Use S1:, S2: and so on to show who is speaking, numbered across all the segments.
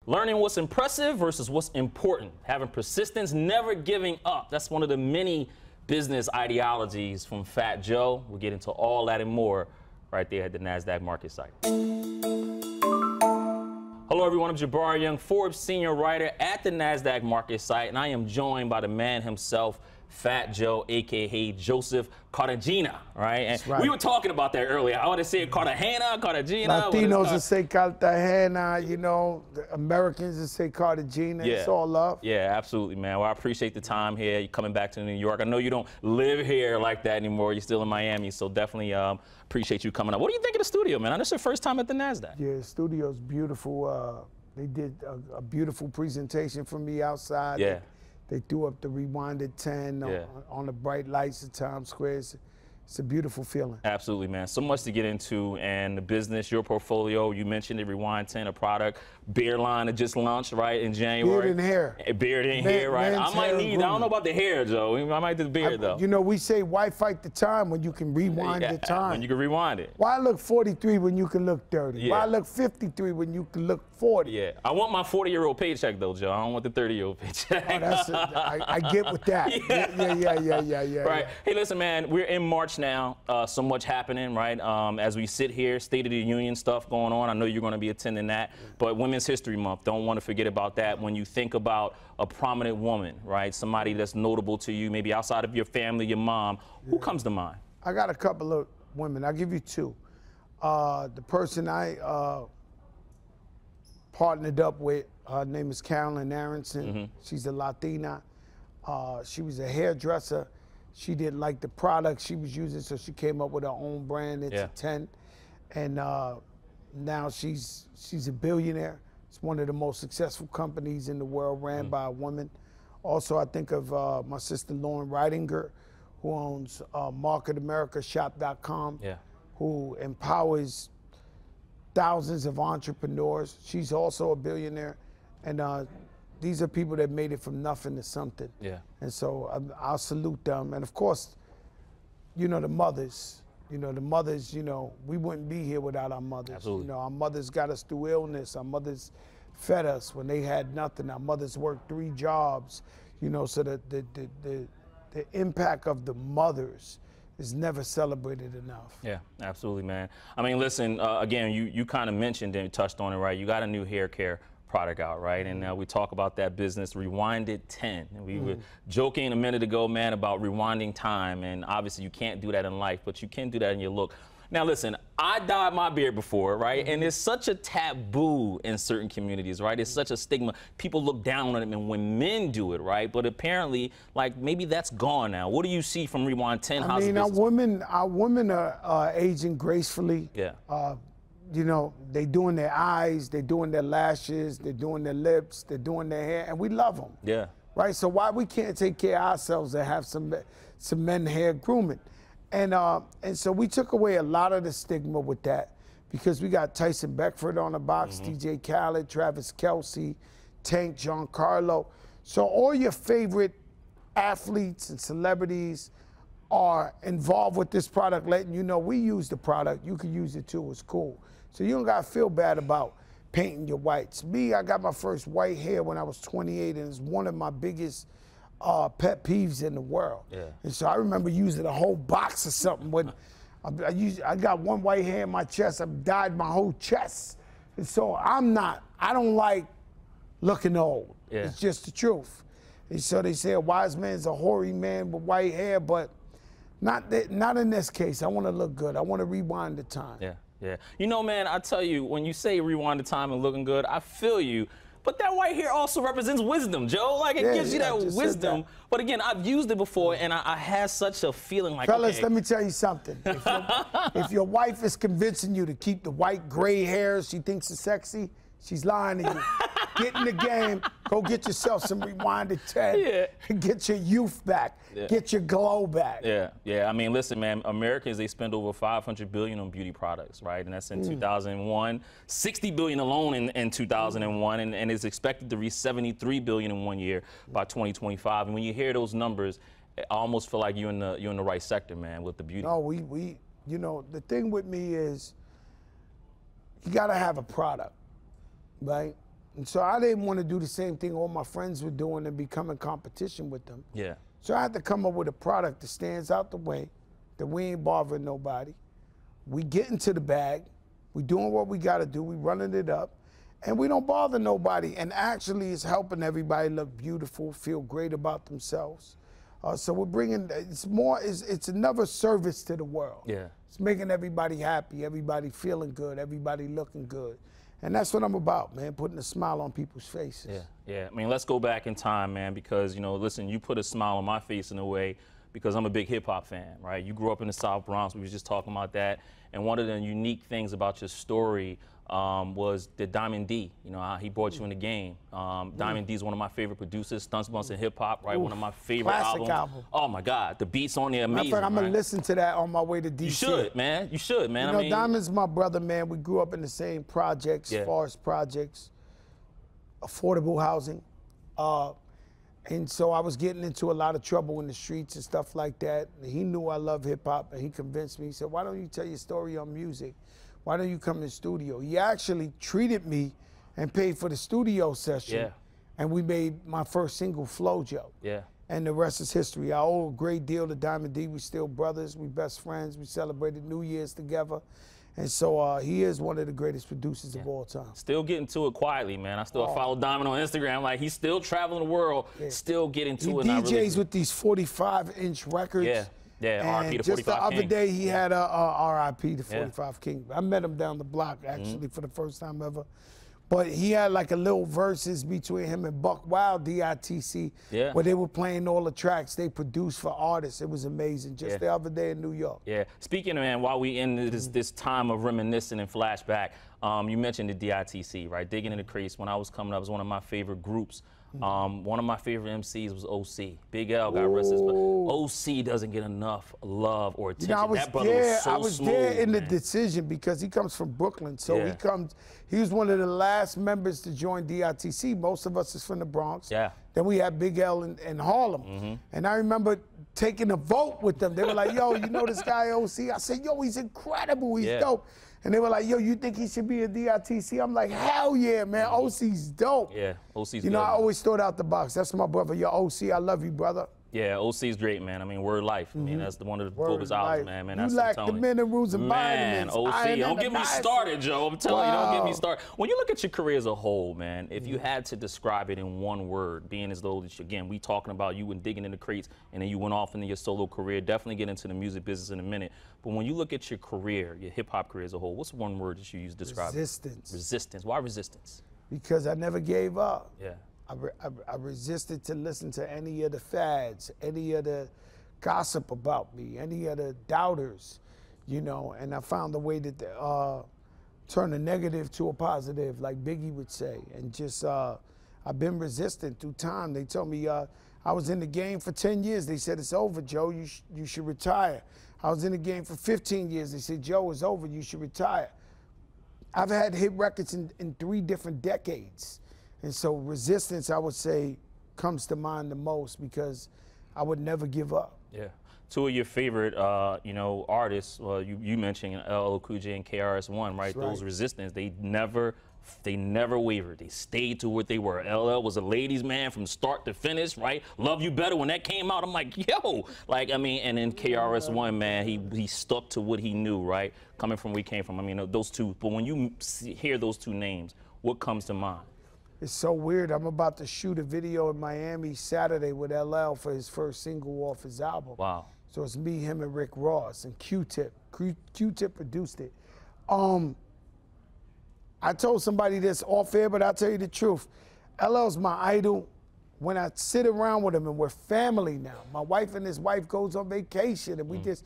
S1: Learning what's impressive versus what's important. Having persistence, never giving up. That's one of the many business ideologies from Fat Joe. We'll get into all that and more right there at the Nasdaq MarketSite. Hello everyone, I'm Jabari Young, Forbes senior writer at the Nasdaq MarketSite, and I am joined by the man himself, Fat Joe, aka Joseph Cartagena, right? And
S2: right.
S1: We were talking about that earlier. I would have said Cartagena, Cartagena.
S2: Latinos would say Cartagena, you know, the Americans would say Cartagena.
S1: Yeah.
S2: It's all love.
S1: Yeah, absolutely, man. Well, I appreciate the time here. You're coming back to New York. I know you don't live here like that anymore. You're still in Miami, so definitely appreciate you coming up. What do you think of the studio, man? I know it's your first time at the Nasdaq.
S2: Yeah, the studio's beautiful. They did a beautiful presentation for me outside.
S1: Yeah.
S2: They threw up the Rewinded 10 on the bright lights of Times Square. It's a beautiful feeling.
S1: Absolutely, man. So much to get into, and the business, your portfolio. You mentioned the Rewind 10, a product, beard line that just launched, right, in January.
S2: Beard and hair.
S1: Beard and hair, right? I might need, I don't know about the hair, Joe. I might do the beard, though.
S2: You know, we say, why fight the time when you can rewind the time?
S1: When you can rewind it.
S2: Why look 43 when you can look 30?
S1: Yeah.
S2: Why look 53 when you can look 40?
S1: Yeah. I want my 40-year-old paycheck, though, Joe. I don't want the 30-year-old paycheck.
S2: Oh, I get with that. Yeah.
S1: Right. Hey, listen, man, we're in March now. So much happening, right? As we sit here, State of the Union stuff going on. I know you're going to be attending that. But Women's History Month, don't want to forget about that. When you think about a prominent woman, right? Somebody that's notable to you, maybe outside of your family, your mom, who comes to mind?
S2: I got a couple of women. I'll give you two. The person I partnered up with, her name is Carolyn Aronson. She's a Latina. She was a hairdresser. She didn't like the product she was using, so she came up with her own brand. It's a 10. And now she's a billionaire. It's one of the most successful companies in the world, ran by a woman. Also, I think of my sister Lauren Ridinger, who owns MarketAmericaShop.com, who empowers thousands of entrepreneurs. She's also a billionaire. And these are people that made it from nothing to something. Yeah. And so I'll salute them. And of course, you know, the mothers. You know, the mothers, you know, we wouldn't be here without our mothers.
S1: Absolutely.
S2: You know, our mothers got us through illness. Our mothers fed us when they had nothing. Our mothers worked 3 jobs. You know, so the impact of the mothers is never celebrated enough. Yeah,
S1: absolutely, man. I mean, listen, again, you kind of mentioned and touched on it, right? You got a new hair care product out, right? And we talk about that business, Rewinded 10. And we were joking a minute ago, man, about rewinding time. And obviously you can't do that in life, but you can do that in your look. Now listen, I dyed my beard before, right? And it's such a taboo in certain communities, right? It's such a stigma. People look down on it when men do it, right? But apparently, like, maybe that's gone now. What do you see from Rewind 10?
S2: I mean, our women are aging gracefully.
S1: Yeah.
S2: You know, they doing their eyes, they're doing their lashes, they're doing their lips, they're doing their hair, and we love them.
S1: Yeah.
S2: Right? So why we can't take care of ourselves and have some men hair grooming? And so we took away a lot of the stigma with that, because we got Tyson Beckford on the box, DJ Khaled, Travis Kelce, Tank, Giancarlo. So all your favorite athletes and celebrities are involved with this product, letting you know we use the product, you can use it too, it's cool. So you don't gotta feel bad about painting your whites. Me, I got my first white hair when I was 28, and it's one of my biggest pet peeves in the world. Yeah. And so I remember using a whole box or something when I got one white hair in my chest, I dyed my whole chest. And so I don't like looking old. Yeah. It's just the truth. And so they say a wise man's a hoary man with white hair, but not in this case. I want to look good. I want to rewind the time.
S1: Yeah, yeah. You know, man, I tell you, when you say rewind the time and looking good, I feel you. But that white hair also represents wisdom, Joe. Like, it gives you that wisdom. But again, I've used it before, and I had such a feeling like,
S2: fellas, let me tell you something. If your wife is convincing you to keep the white gray hair she thinks is sexy, she's lying to you. Get in the game. Go get yourself some Rewinded 10. Yeah. Get your youth back. Yeah. Get your glow back.
S1: Yeah, yeah. I mean, listen, man, Americans, they spend over $500 billion on beauty products, right? And that's in 2001. $60 billion alone in 2001, and it's expected to reach $73 billion in 1 year by 2025. And when you hear those numbers, I almost feel like you're in the right sector, man, with the beauty.
S2: No, you know, the thing with me is you got to have a product, right? And so I didn't want to do the same thing all my friends were doing and become in competition with them.
S1: Yeah.
S2: So I had to come up with a product that stands out the way, that we ain't bothering nobody. We get into the bag, we doing what we got to do, we running it up, and we don't bother nobody. And actually it's helping everybody look beautiful, feel great about themselves. So we're bringing, it's another service to the world.
S1: Yeah.
S2: It's making everybody happy, everybody feeling good, everybody looking good. And that's what I'm about, man, putting a smile on people's faces.
S1: Yeah, yeah. I mean, let's go back in time, man, because, you know, listen, you put a smile on my face in a way because I'm a big hip-hop fan, right? You grew up in the South Bronx. We were just talking about that. And one of the unique things about your story was the Diamond D. You know, how he brought you in the game. Diamond D is one of my favorite producers, stunts, bumps, and hip-hop, right? One of my favorite
S2: classic album.
S1: Oh, my God. The beats on there amazing,
S2: I'm going
S1: right?
S2: to listen to that on my way to DC.
S1: You should, man. You should, man.
S2: You know,
S1: I mean,
S2: Diamond's my brother, man. We grew up in the same projects, forest projects, affordable housing. And so I was getting into a lot of trouble in the streets and stuff like that. And he knew I love hip hop, and he convinced me. He said, why don't you tell your story on music? Why don't you come in the studio? He actually treated me and paid for the studio session.
S1: Yeah.
S2: And we made my first single, Flojo.
S1: Yeah.
S2: And the rest is history. I owe a great deal to Diamond D. We still brothers, we best friends. We celebrated New Year's together. And so he is one of the greatest producers of all time.
S1: Still getting to it quietly, man. I still follow Diamond on Instagram. Like, he's still traveling the world, still getting to it.
S2: He DJs with these 45-inch records.
S1: Yeah, yeah,
S2: and
S1: RP, the 45
S2: just the other
S1: King.
S2: day, he had a RIP, the 45 King. I met him down the block, actually, for the first time ever. But he had like a little verses between him and Buck Wild, DITC, where they were playing all the tracks they produced for artists. It was amazing, just the other day in New York.
S1: Yeah, speaking of, man, while we in this time of reminiscing and flashback, you mentioned the DITC, right? Digging in the Crates. When I was coming up, it was one of my favorite groups. One of my favorite MCs was OC. Big L got arrested, but OC doesn't get enough love or attention.
S2: You know,
S1: that brother was so
S2: I was
S1: smooth,
S2: there in the
S1: man.
S2: decision because he comes from Brooklyn. So he was one of the last members to join DITC. Most of us is from the Bronx.
S1: Yeah.
S2: Then we had Big L in Harlem. And I remember taking a vote with them. They were like, yo, you know this guy OC? I said, yo, he's incredible, he's dope. And they were like, yo, you think he should be a DITC? I'm like, hell yeah, man, OC's dope.
S1: Yeah, OC's
S2: You know,
S1: good,
S2: I always thought out the box. That's my brother. Yo, OC, I love you, brother.
S1: Yeah, OC's great, man. I mean, Word Life. I mean, that's one of the dopest albums, man.
S2: You lack the minerals and
S1: man,
S2: vitamins.
S1: OC, don't get me started, Joe. I'm telling you, don't get me started. When you look at your career as a whole, man, if you had to describe it in one word, being as though, again, we talking about you and digging in the crates, and then you went off into your solo career, definitely get into the music business in a minute. But when you look at your career, your hip-hop career as a whole, what's one word that you use to describe it?
S2: Resistance.
S1: Resistance. Why resistance?
S2: Because I never gave up.
S1: Yeah.
S2: I resisted to listen to any of the fads, any of the gossip about me, any of the doubters, you know, and I found a way to turn a negative to a positive, like Biggie would say. And just, I've been resistant through time. They told me I was in the game for 10 years. They said, it's over, Joe, you should retire. I was in the game for 15 years. They said, Joe, it's over, you should retire. I've had hit records in 3 different decades. And so resistance, I would say, comes to mind the most because I would never give up.
S1: Yeah. 2 of your favorite, you know, artists, well, you mentioned LL Cool J and KRS-One, right? Those resistance, they never wavered. They stayed to what they were. LL was a ladies' man from start to finish, right? Love You Better, when that came out, I'm like, yo, like, I mean, and then KRS-One, man, he stuck to what he knew, right? Coming from where he came from. I mean, those two. But when you hear those 2 names, what comes to mind?
S2: It's so weird. I'm about to shoot a video in Miami Saturday with LL for his first single off his album.
S1: Wow.
S2: So it's me, him, and Rick Ross, and Q-Tip. Q-Tip produced it. I told somebody this off air, but I'll tell you the truth. LL's my idol. When I sit around with him, and we're family now. My wife and his wife goes on vacation, and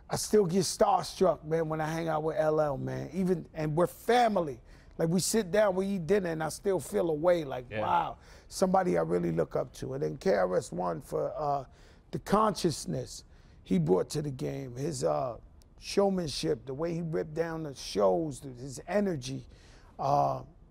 S2: I still get starstruck, man, when I hang out with LL, man. And we're family. Like, we sit down, we eat dinner, and I still feel a way, like, wow, somebody I really look up to. And then KRS-One for the consciousness he brought to the game, his showmanship, the way he ripped down the shows, his energy.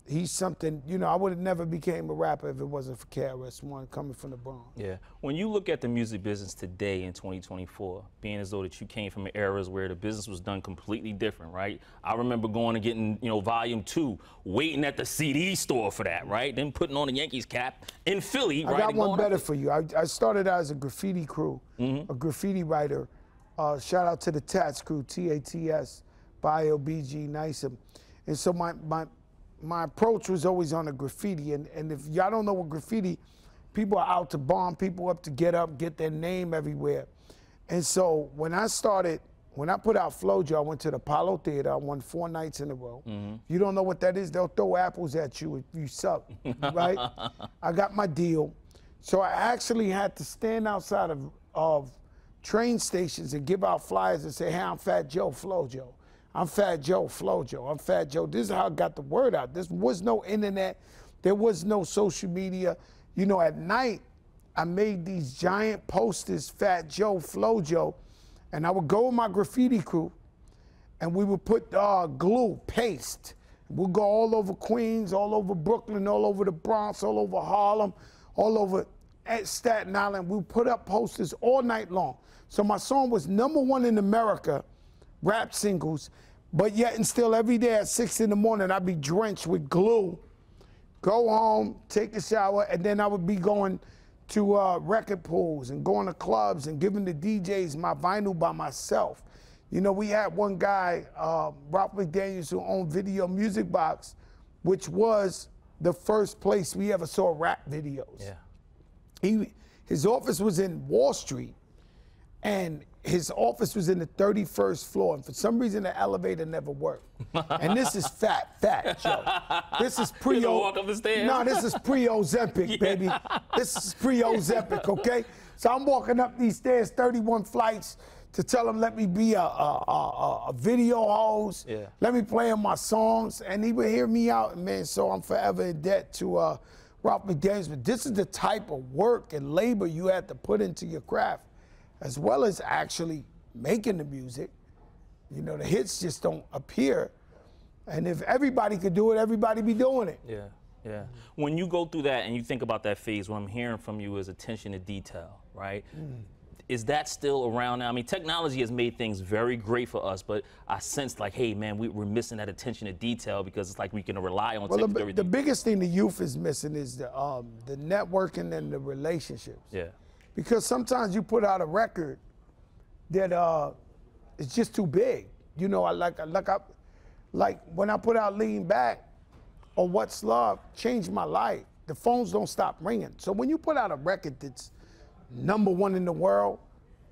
S2: he's something, you know, I would have never became a rapper if it wasn't for KRS-One coming from the Bronx.
S1: Yeah. When you look at the music business today in 2024, being as though that you came from eras where the business was done completely different, right? I remember going and getting, you know, Volume 2, waiting at the CD store for that, right? Then putting on a Yankees cap in Philly, right?
S2: I got one better for you. I started out as a graffiti crew, a graffiti writer. Shout out to the Tats crew, T-A-T-S, Bio, BG, Nice. And so my approach was always on the graffiti. And if y'all don't know what graffiti, people are out to bomb people up to get their name everywhere. And so when I put out Flojo, I went to the Apollo Theater. I won 4 nights in a row. If you don't know what that is, they'll throw apples at you if you suck, right? I got my deal. So I actually had to stand outside of train stations and give out flyers and say, hey, I'm Fat Joe Flojo. I'm Fat Joe Flojo. I'm Fat Joe. This is how I got the word out. There was no internet. There was no social media. You know, at night, I made these giant posters, Fat Joe Flojo, and I would go with my graffiti crew, and we would put glue, paste. We'd go all over Queens, all over Brooklyn, all over the Bronx, all over Harlem, all over Staten Island. We put up posters all night long. So my song was #1 in America, rap singles, but yet and still every day at 6 in the morning, I'd be drenched with glue, go home, take a shower, and then I would be going to record pools and going to clubs and giving the DJs my vinyl by myself. You know, we had one guy, Ralph McDaniels, who owned Video Music Box, which was the first place we ever saw rap videos.
S1: Yeah.
S2: His office was in Wall Street, and his office was in the 31st floor, and for some reason the elevator never worked. And this is Fat Joe. This is
S1: walk up the stairs.
S2: No, this is pre-Ozempic, baby. This is pre-Ozempic, okay? So I'm walking up these stairs, 31 flights, to tell him let me be a video host, let me play him my songs, and he would hear me out, and man, so I'm forever in debt to Ralph McDaniels. But this is the type of work and labor you had to put into your craft, as well as actually making the music. You know, the hits just don't appear. And if everybody could do it, everybody be doing it.
S1: Yeah, yeah. When you go through that and you think about that phase, what I'm hearing from you is attention to detail, right? Is that still around now? I mean, technology has made things very great for us, but I sense like, hey, man, we're missing that attention to detail because it's like we can rely on everything.
S2: The biggest thing the youth is missing is the networking and the relationships.
S1: Yeah.
S2: Because sometimes you put out a record that is just too big. You know, like when I put out Lean Back or What's Love, changed my life. The phones don't stop ringing. So when you put out a record that's #1 in the world,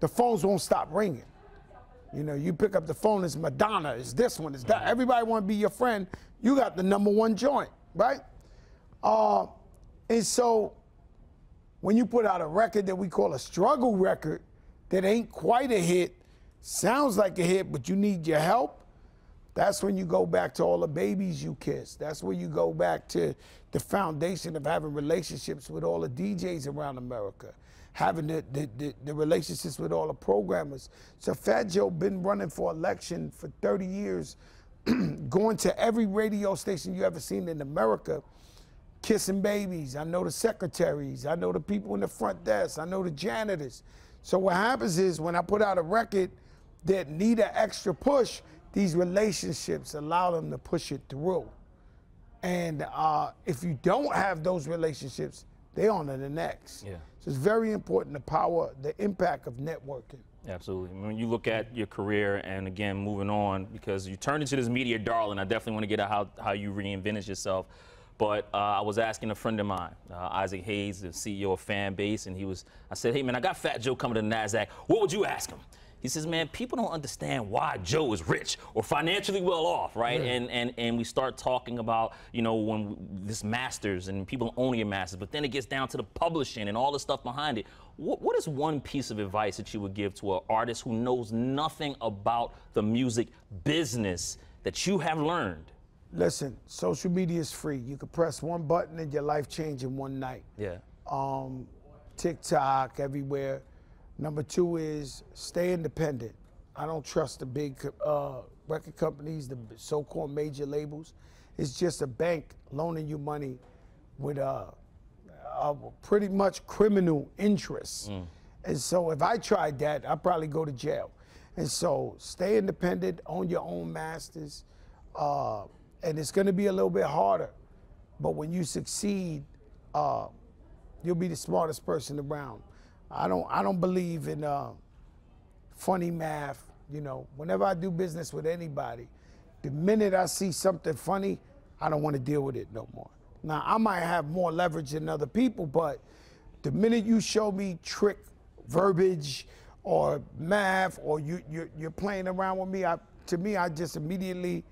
S2: the phones won't stop ringing. You know, you pick up the phone, it's Madonna, it's this one, it's that. Everybody want to be your friend. You got the #1 joint, right? And so when you put out a record that we call a struggle record that ain't quite a hit, sounds like a hit, but you need your help, that's when you go back to all the babies you kissed. That's where you go back to the foundation of having relationships with all the DJs around America, having the relationships with all the programmers. So Fat Joe been running for election for 30 years, going to every radio station you ever seen in America, kissing babies. I know the secretaries. I know the people in the front desk. I know the janitors. So what happens is when I put out a record that need an extra push, these relationships allow them to push it through. And if you don't have those relationships, they're on to the next.
S1: Yeah.
S2: So it's very important, the impact of networking.
S1: Absolutely. When you look at your career and again, moving on, because you turned into this media darling, I definitely want to get at how you reinvented yourself. But I was asking a friend of mine, Isaac Hayes, the CEO of Fanbase, and I said, hey man, I got Fat Joe coming to the Nasdaq. What would you ask him? He says, man, people don't understand why Joe is rich or financially well off, right? And we start talking about, you know, when this masters and people owning your masters, but then it gets down to the publishing and all the stuff behind it. What is one piece of advice that you would give to an artist who knows nothing about the music business that you have learned?
S2: Listen, social media is free. You can press one button and your life change in one night.
S1: Yeah.
S2: TikTok, everywhere. Number 2 is stay independent. I don't trust the big record companies, the so-called major labels. It's just a bank loaning you money with pretty much criminal interests. And so if I tried that, I'd probably go to jail. And so stay independent, own your own masters, and it's gonna be a little bit harder. But when you succeed, you'll be the smartest person around. I don't believe in funny math. You know, whenever I do business with anybody, the minute I see something funny, I don't want to deal with it no more. Now, I might have more leverage than other people, but the minute you show me trick verbiage or math, or you're playing around with me, to me, I just immediately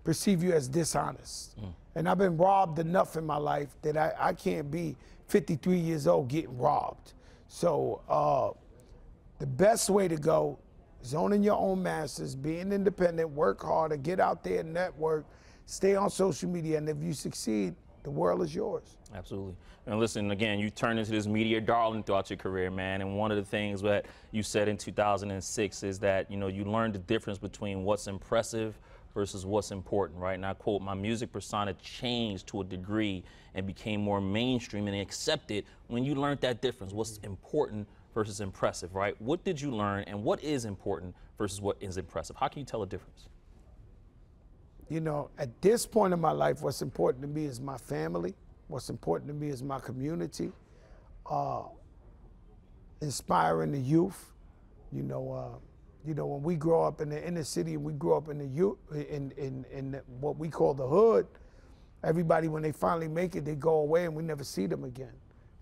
S2: perceive you as dishonest. And I've been robbed enough in my life that I can't be 53 years old getting robbed. So the best way to go is owning your own masters, being independent, work harder, get out there, network, stay on social media, and if you succeed, the world is yours.
S1: Absolutely. And listen, again, you turned into this media darling throughout your career, man. And one of the things that you said in 2006 is that, you know, you learned the difference between what's impressive versus what's important, right? And I quote, "My music persona changed to a degree and became more mainstream and accepted when you learned that difference, what's important versus impressive," right? What did you learn, and what is important versus what is impressive? How can you tell a difference?
S2: You know, at this point in my life, what's important to me is my family. What's important to me is my community, inspiring the youth. You know, when we grow up in the inner city and we grow up in the in what we call the hood, everybody, when they finally make it, they go away and we never see them again.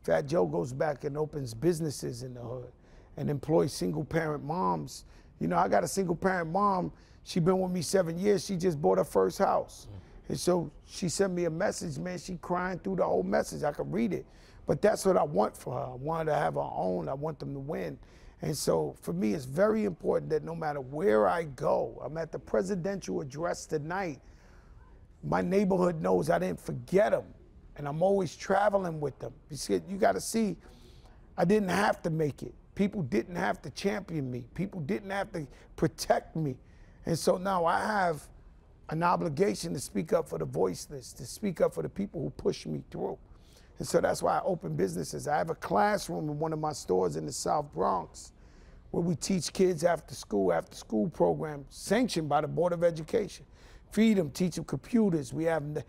S2: Fat Joe goes back and opens businesses in the hood and employs single parent moms. You know, I got a single parent mom. She been with me 7 years. She just bought her first house. And so she sent me a message, man. She crying through the whole message. I could read it. But that's what I want for her. I want her to have her own. I want them to win. And so for me, it's very important that no matter where I go, I'm at the presidential address tonight, my neighborhood knows I didn't forget them. And I'm always traveling with them. You got to see, I didn't have to make it. People didn't have to champion me. People didn't have to protect me. And so now I have an obligation to speak up for the voiceless, to speak up for the people who push me through. And so that's why I open businesses. I have a classroom in one of my stores in the South Bronx where we teach kids after school program sanctioned by the Board of Education. Feed them, teach them computers. We have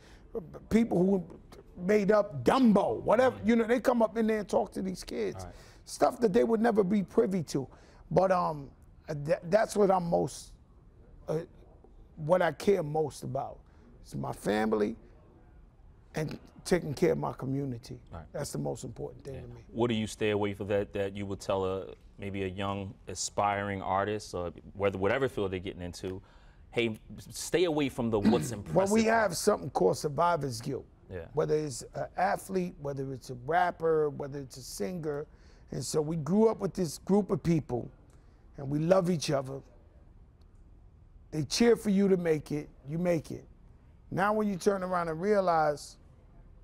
S2: people who made up Dumbo, whatever, you know, they come up in there and talk to these kids. Right. Stuff that they would never be privy to. But that's what I'm most, what I care most about. It's my family and taking care of my community. Right. That's the most important thing to me.
S1: What do you stay away from that you would tell maybe a young aspiring artist, or whatever field they're getting into, hey, stay away from the what's impressive?
S2: Well, we have something called survivor's guilt.
S1: Yeah.
S2: Whether it's an athlete, whether it's a rapper, whether it's a singer. And so we grew up with this group of people and we love each other. They cheer for you to make it, you make it. Now when you turn around and realize,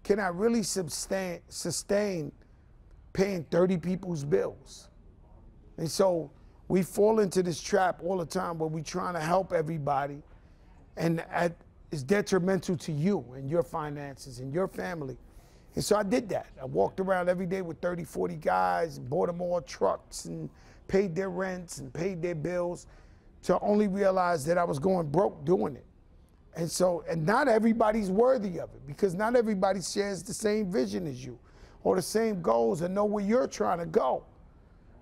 S2: can I really sustain paying 30 people's bills? And so we fall into this trap all the time where we're trying to help everybody, and it's detrimental to you and your finances and your family. And so I did that. I walked around every day with 30, 40 guys, bought them all trucks and paid their rents and paid their bills, to only realize that I was going broke doing it. And so, and not everybody's worthy of it, because not everybody shares the same vision as you or the same goals and know where you're trying to go.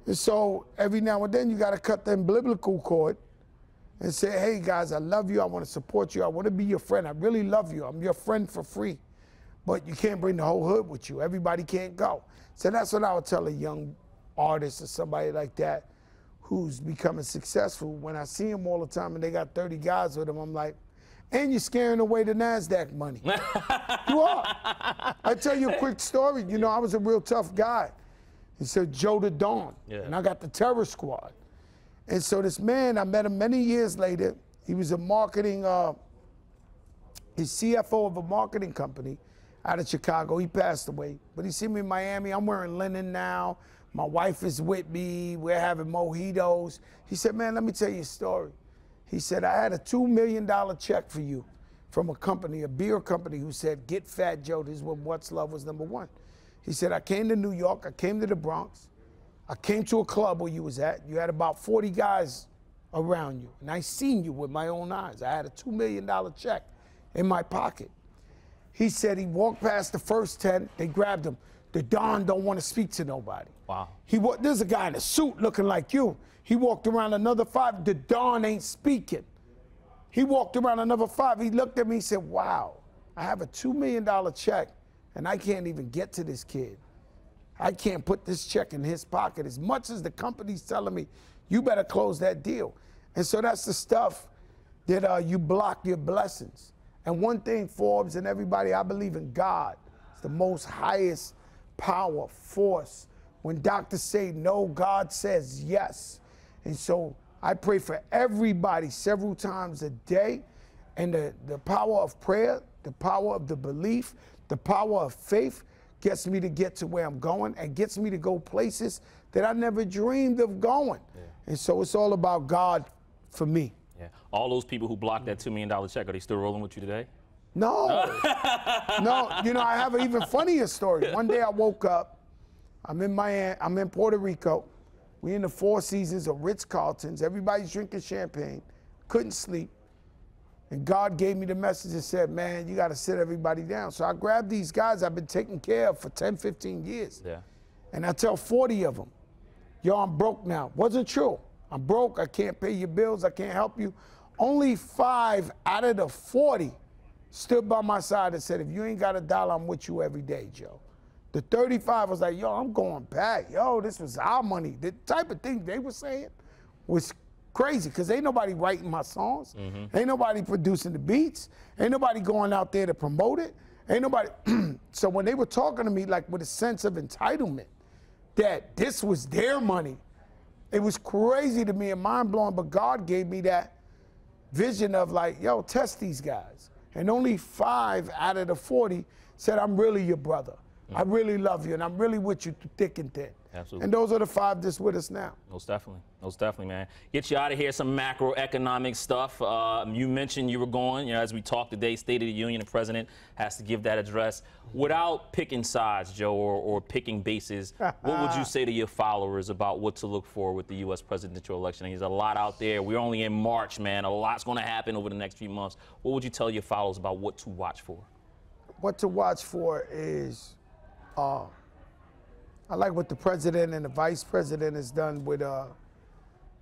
S2: And so every now and then you got to cut the umbilical cord and say, hey guys, I love you, I want to support you, I want to be your friend, I really love you, I'm your friend for free. But you can't bring the whole hood with you, everybody can't go. So that's what I would tell a young artist or somebody like that who's becoming successful. When I see them all the time and they got 30 guys with them, I'm like, and you're scaring away the Nasdaq money. You are. I'll tell you a quick story. You know, I was a real tough guy. He said, Joe the Dawn. Yeah. And I got the terror squad. And so this man, I met him many years later. He was a marketing, he's CFO of a marketing company out of Chicago. He passed away. But he seen me in Miami. I'm wearing linen now. My wife is with me. We're having mojitos. He said, man, let me tell you a story. He said, I had a $2 million check for you from a company, a beer company, who said, "Get fat, Joe." This is when What's Love was #1. He said, "I came to New York, I came to the Bronx, I came to a club where you was at. You had about 40 guys around you, and I seen you with my own eyes. I had a $2 million check in my pocket." He said he walked past the first 10, they grabbed him. The Don don't want to speak to nobody.
S1: Wow.
S2: There's a guy in a suit looking like you. He walked around another 5, the Don ain't speaking. He walked around another 5, he looked at me, he said, "Wow, I have a $2 million check, and I can't even get to this kid. I can't put this check in his pocket. As much as the company's telling me, you better close that deal." And so that's the stuff that you block your blessings. And one thing, Forbes and everybody, I believe in God. It's the most highest power, force. When doctors say no, God says yes. And so I pray for everybody several times a day. And the power of prayer, the power of the belief, the power of faith gets me to get to where I'm going and gets me to go places that I never dreamed of going. Yeah. And so it's all about God for me.
S1: Yeah. All those people who blocked that $2 million check, are they still rolling with you today?
S2: No. No. You know, I have an even funnier story. One day I woke up, I'm in Miami, I'm in Puerto Rico. We in the Four Seasons of Ritz-Carltons. Everybody's drinking champagne. Couldn't sleep. And God gave me the message and said, "Man, you got to sit everybody down." So I grabbed these guys I've been taking care of for 10, 15 years. Yeah. And I tell 40 of them, "Yo, I'm broke now." Wasn't true. I'm broke. I can't pay your bills. I can't help you. Only 5 out of the 40 stood by my side and said, "If you ain't got a dollar, I'm with you every day, Joe." The 35 was like, "Yo, I'm going back. Yo, this was our money." The type of thing they were saying was crazy, because ain't nobody writing my songs. Ain't nobody producing the beats. Ain't nobody going out there to promote it. Ain't nobody. So when they were talking to me like with a sense of entitlement that this was their money, it was crazy to me and mind-blowing. But God gave me that vision of like, yo, test these guys. And only 5 out of the 40 said, "I'm really your brother. I really love you, and I'm really with you through thick and thin."
S1: Absolutely.
S2: And those are the 5 that's with us now.
S1: Most definitely, man. Get you out of here, some macroeconomic stuff. You mentioned you were going, as we talked today, State of the Union, the president has to give that address. Without picking sides, Joe, or picking bases, what would you say to your followers about what to look for with the U.S. presidential election? There's a lot out there. We're only in March, man. A lot's going to happen over the next few months. What would you tell your followers about what to watch for?
S2: What to watch for is, I like what the president and the vice president has done with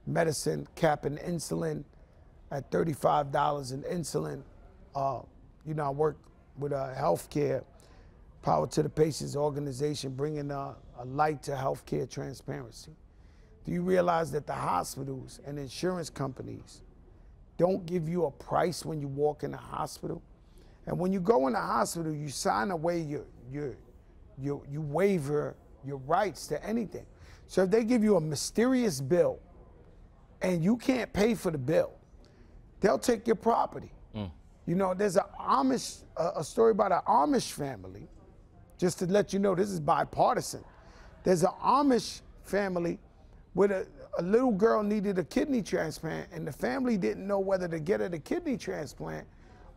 S2: medicine, capping insulin at $35 in insulin. I work with healthcare, Power to the Patients organization, bringing a light to healthcare transparency. Do you realize that the hospitals and insurance companies don't give you a price when you walk in the hospital? And when you go in the hospital, you sign away you waiver your rights to anything. So if they give you a mysterious bill and you can't pay for the bill, they'll take your property. You know, there's a story about an Amish family, just to let you know this is bipartisan. There's an Amish family where a little girl needed a kidney transplant, and the family didn't know whether to get her the kidney transplant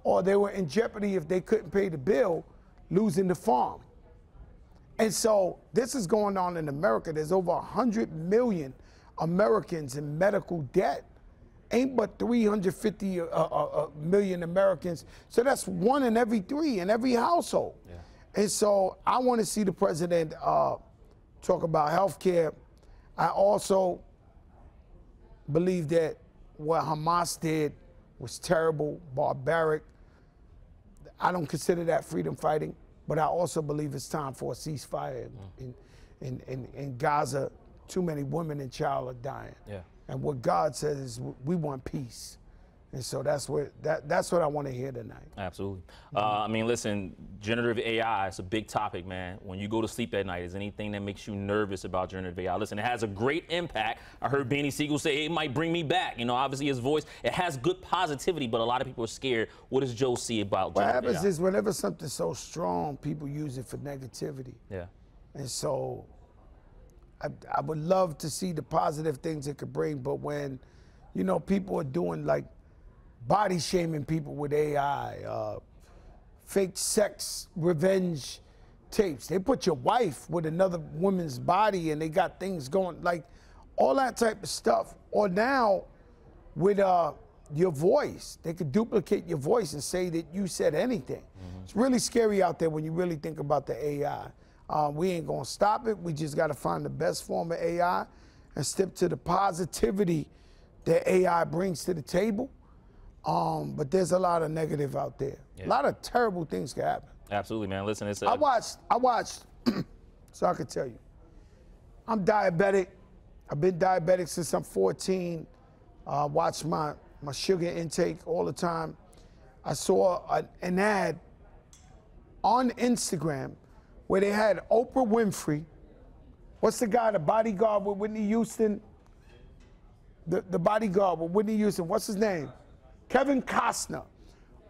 S2: or they were in jeopardy if they couldn't pay the bill, losing the farm. And so this is going on in America. There's over 100 million Americans in medical debt. Ain't but 350 million Americans. So that's 1 in every 3 in every household. Yeah. And so I want to see the president talk about health care. I also believe that what Hamas did was terrible, barbaric. I don't consider that freedom fighting. But I also believe it's time for a ceasefire in Gaza. Too many women and child are dying. Yeah. And what God says is we want peace. And so that's what I want to hear tonight.
S1: Absolutely. I mean, listen, generative AI is a big topic, man. When you go to sleep at night, is anything that makes you nervous about generative AI? Listen, it has a great impact. I heard Beanie Siegel say it might bring me back. You know, obviously his voice, it has good positivity, but a lot of people are scared. What does Joe see about generative AI?
S2: What happens is whenever something's so strong, people use it for negativity. Yeah. And so I would love to see the positive things it could bring, but when, you know, people are doing like body shaming people with AI, fake sex revenge tapes. They put your wife with another woman's body and they got things going, like all that type of stuff. Or now with your voice, they could duplicate your voice and say that you said anything. It's really scary out there when you really think about the AI. We ain't gonna stop it. We just gotta find the best form of AI and step to the positivity that AI brings to the table. But there's a lot of negative out there. Yeah. A lot of terrible things can happen.
S1: Absolutely, man. Listen, it's
S2: I watched, so I can tell you, I'm diabetic. I've been diabetic since I'm 14. Watch my sugar intake all the time. I saw an ad on Instagram where they had Oprah Winfrey. What's the guy, the bodyguard with Whitney Houston? The bodyguard with Whitney Houston, what's his name? Kevin Costner.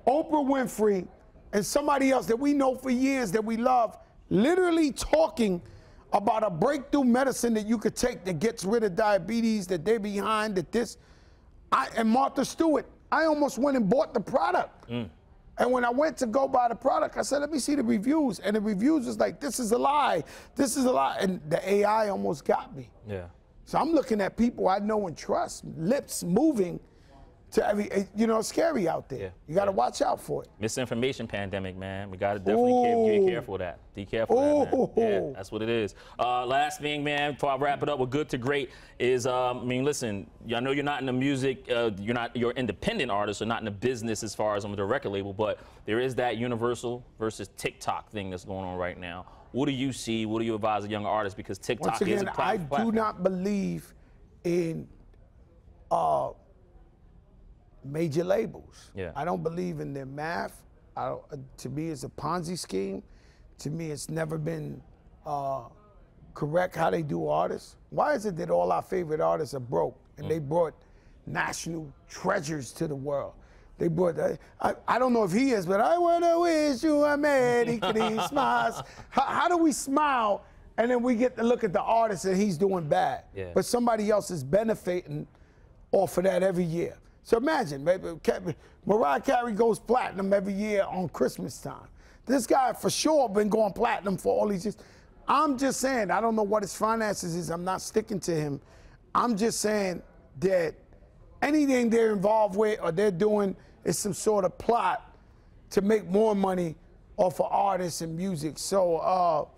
S2: Oprah Winfrey and somebody else that we know for years that we love, literally talking about a breakthrough medicine that you could take that gets rid of diabetes, that they're behind, that this. And Martha Stewart, I almost went and bought the product. And when I went to go buy the product, I said, let me see the reviews. And the reviews was like, this is a lie. This is a lie. And the AI almost got me.
S1: Yeah.
S2: So I'm looking at people I know and trust, lips moving to every, you know, it's scary out there. Yeah. You got to watch out for it.
S1: Misinformation pandemic, man. We got to definitely be careful of that. Be careful of that, man. Yeah, that's what it is. Last thing, man, before I wrap it up with Good to Great is, I mean, listen, I know you're not in the music, you're independent artist, or not in the business as far as on the record label, but there is that Universal versus TikTok thing that's going on right now. What do you see? What do you advise a young artist? Because TikTok
S2: Once again,
S1: is a platform.
S2: I do not believe in major labels.
S1: Yeah.
S2: I don't believe in their math. To me, it's a Ponzi scheme. To me, it's never been correct how they do artists. Why is it that all our favorite artists are broke and they brought national treasures to the world? They brought, I don't know if he is, but I want to wish you a Merry Christmas. How do we smile and then we get to look at the artist and he's doing bad? Yeah. But somebody else is benefiting off of that every year. So imagine, Mariah Carey goes platinum every year on Christmas time. This guy for sure been going platinum for all these years. I'm just saying, I don't know what his finances is. I'm not sticking to him. I'm just saying that anything they're involved with or they're doing is some sort of plot to make more money off of artists and music. So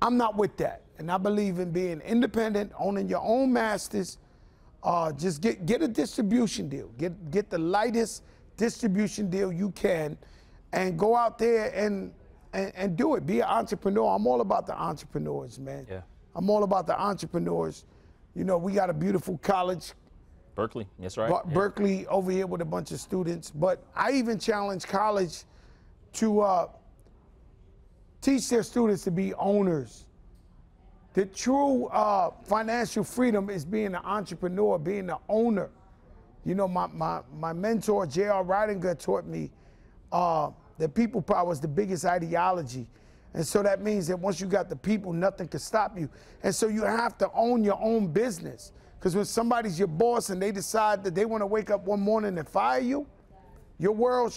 S2: I'm not with that. And I believe in being independent, owning your own masters. Just get a distribution deal. Get the lightest distribution deal you can and go out there and do it. Be an entrepreneur. I'm all about the entrepreneurs, man. Yeah. I'm all about the entrepreneurs. You know, we got a beautiful college.
S1: Berkeley, that's right.
S2: Berkeley over here with a bunch of students. But I even challenge college to teach their students to be owners. The true financial freedom is being an entrepreneur, being an owner. You know, my mentor, J.R. Ridinger, taught me that people power is the biggest ideology. And so that means that once you got the people, nothing can stop you. And so you have to own your own business. Because when somebody's your boss and they decide that they want to wake up one morning and fire you, your world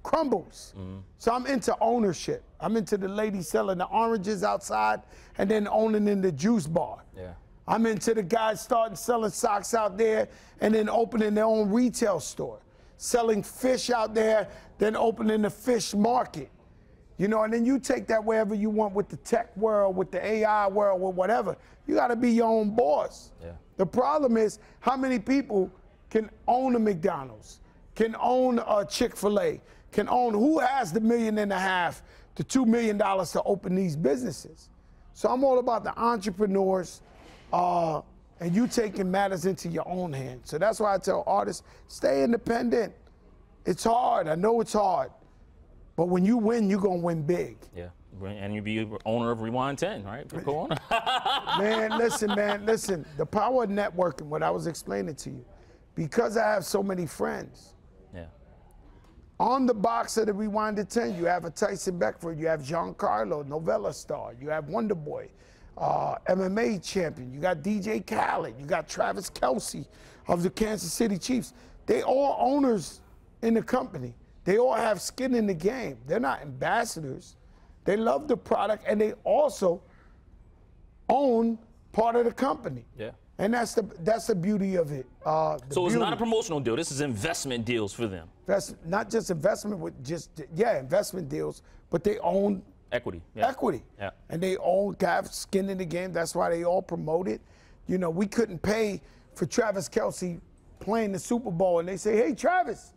S2: crumbles. So I'm into ownership. I'm into the lady selling the oranges outside and then owning in the juice bar. Yeah. I'm into the guys starting selling socks out there and then opening their own retail store. Selling fish out there, then opening the fish market. You know, and then you take that wherever you want with the tech world, with the AI world, with whatever. You got to be your own boss. Yeah. The problem is how many people can own a McDonald's, can own a Chick-fil-A, can own, who has the $1.5 million to $2 million to open these businesses? So I'm all about the entrepreneurs and you taking matters into your own hands. So that's why I tell artists, stay independent. It's hard, I know it's hard. But when you win, you're gonna win big. Yeah,
S1: and you be owner of Rewind 10, right? Go on.
S2: Man, listen. The power of networking, what I was explaining to you, because I have so many friends. Yeah. On the box of the Rewind 10, you have a Tyson Beckford, you have Giancarlo, novella star, you have Wonder Boy, MMA champion, you got DJ Khaled, you got Travis Kelce of the Kansas City Chiefs. they all owners in the company. They all have skin in the game. They're not ambassadors. They love the product, and they also own part of the company.
S1: Yeah.
S2: And that's the beauty of it.
S1: So it's not a promotional deal. This is investment deals for them.
S2: That's not just investment with investment deals, but they own
S1: equity. Yeah.
S2: Equity.
S1: Yeah.
S2: And they all have skin in the game. That's why they all promote it. You know, we couldn't pay for Travis Kelce playing the Super Bowl, and they say, "Hey, Travis,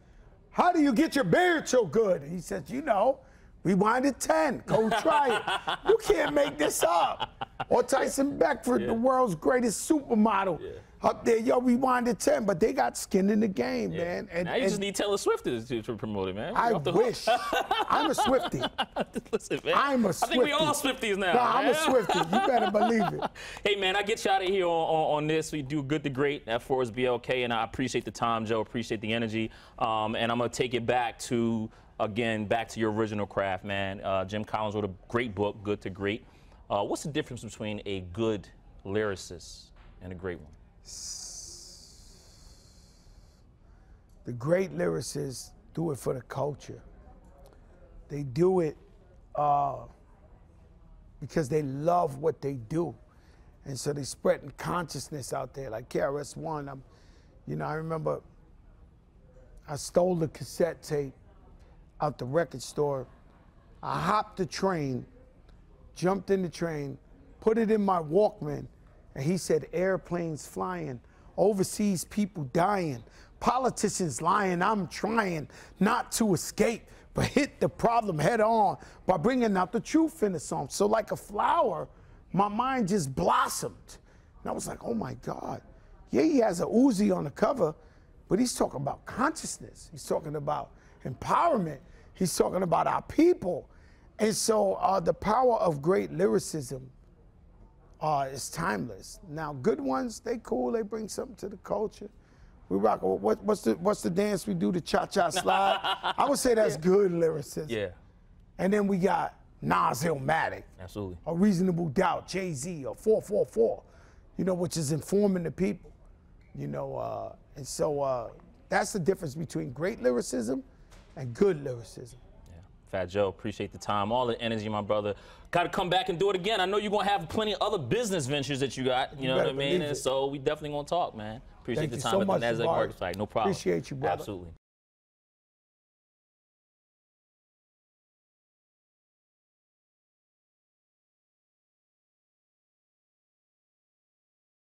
S2: how do you get your beard so good?" And he says, "You know, rewind it 10. Go try it." You can't make this up. Or Tyson Beckford, the world's greatest supermodel, up there, yo, rewind it 10. But they got skin in the game, man. And
S1: now you just need Taylor Swift to promote it, man.
S2: I wish. I'm a Swiftie.
S1: Listen, man.
S2: I'm a Swiftie.
S1: I think we all Swifties now.
S2: No, I'm a Swiftie. You better believe it.
S1: Hey, man, I get you out of here on this. We do good to great at Forbes BLK, and I appreciate the time, Joe. Appreciate the energy. And I'm going to take it back to, again, back to your original craft, man. Jim Collins wrote a great book, Good to Great. What's the difference between a good lyricist and a great one?
S2: The great lyricists do it for the culture. They do it because they love what they do. And so they're spreading consciousness out there. Like KRS-One, I remember I stole the cassette tape out the record store. I hopped the train, jumped in the train, put it in my Walkman, and he said, "Airplanes flying, overseas people dying, politicians lying, I'm trying not to escape, but hit the problem head on by bringing out the truth in the song." So like a flower, my mind just blossomed. And I was like, oh my God. Yeah, he has a Uzi on the cover, but he's talking about consciousness. He's talking about empowerment. He's talking about our people. And so the power of great lyricism is timeless. Now, good ones, they cool, they bring something to the culture. We rock. What's the dance we do, the cha-cha slide? I would say that's good lyricism.
S1: Yeah.
S2: And then we got Nas-Illmatic.
S1: Absolutely.
S2: A Reasonable Doubt, Jay-Z, or 444, which is informing the people, and so that's the difference between great lyricism and good lyricism.
S1: Fat Joe, appreciate the time, all the energy, my brother. Got to come back and do it again. I know you're going to have plenty of other business ventures that you got, you know what I mean? And so we definitely going to talk, man. Appreciate the time at the Nasdaq MarketSite. No problem.
S2: Appreciate you, brother.
S1: Absolutely.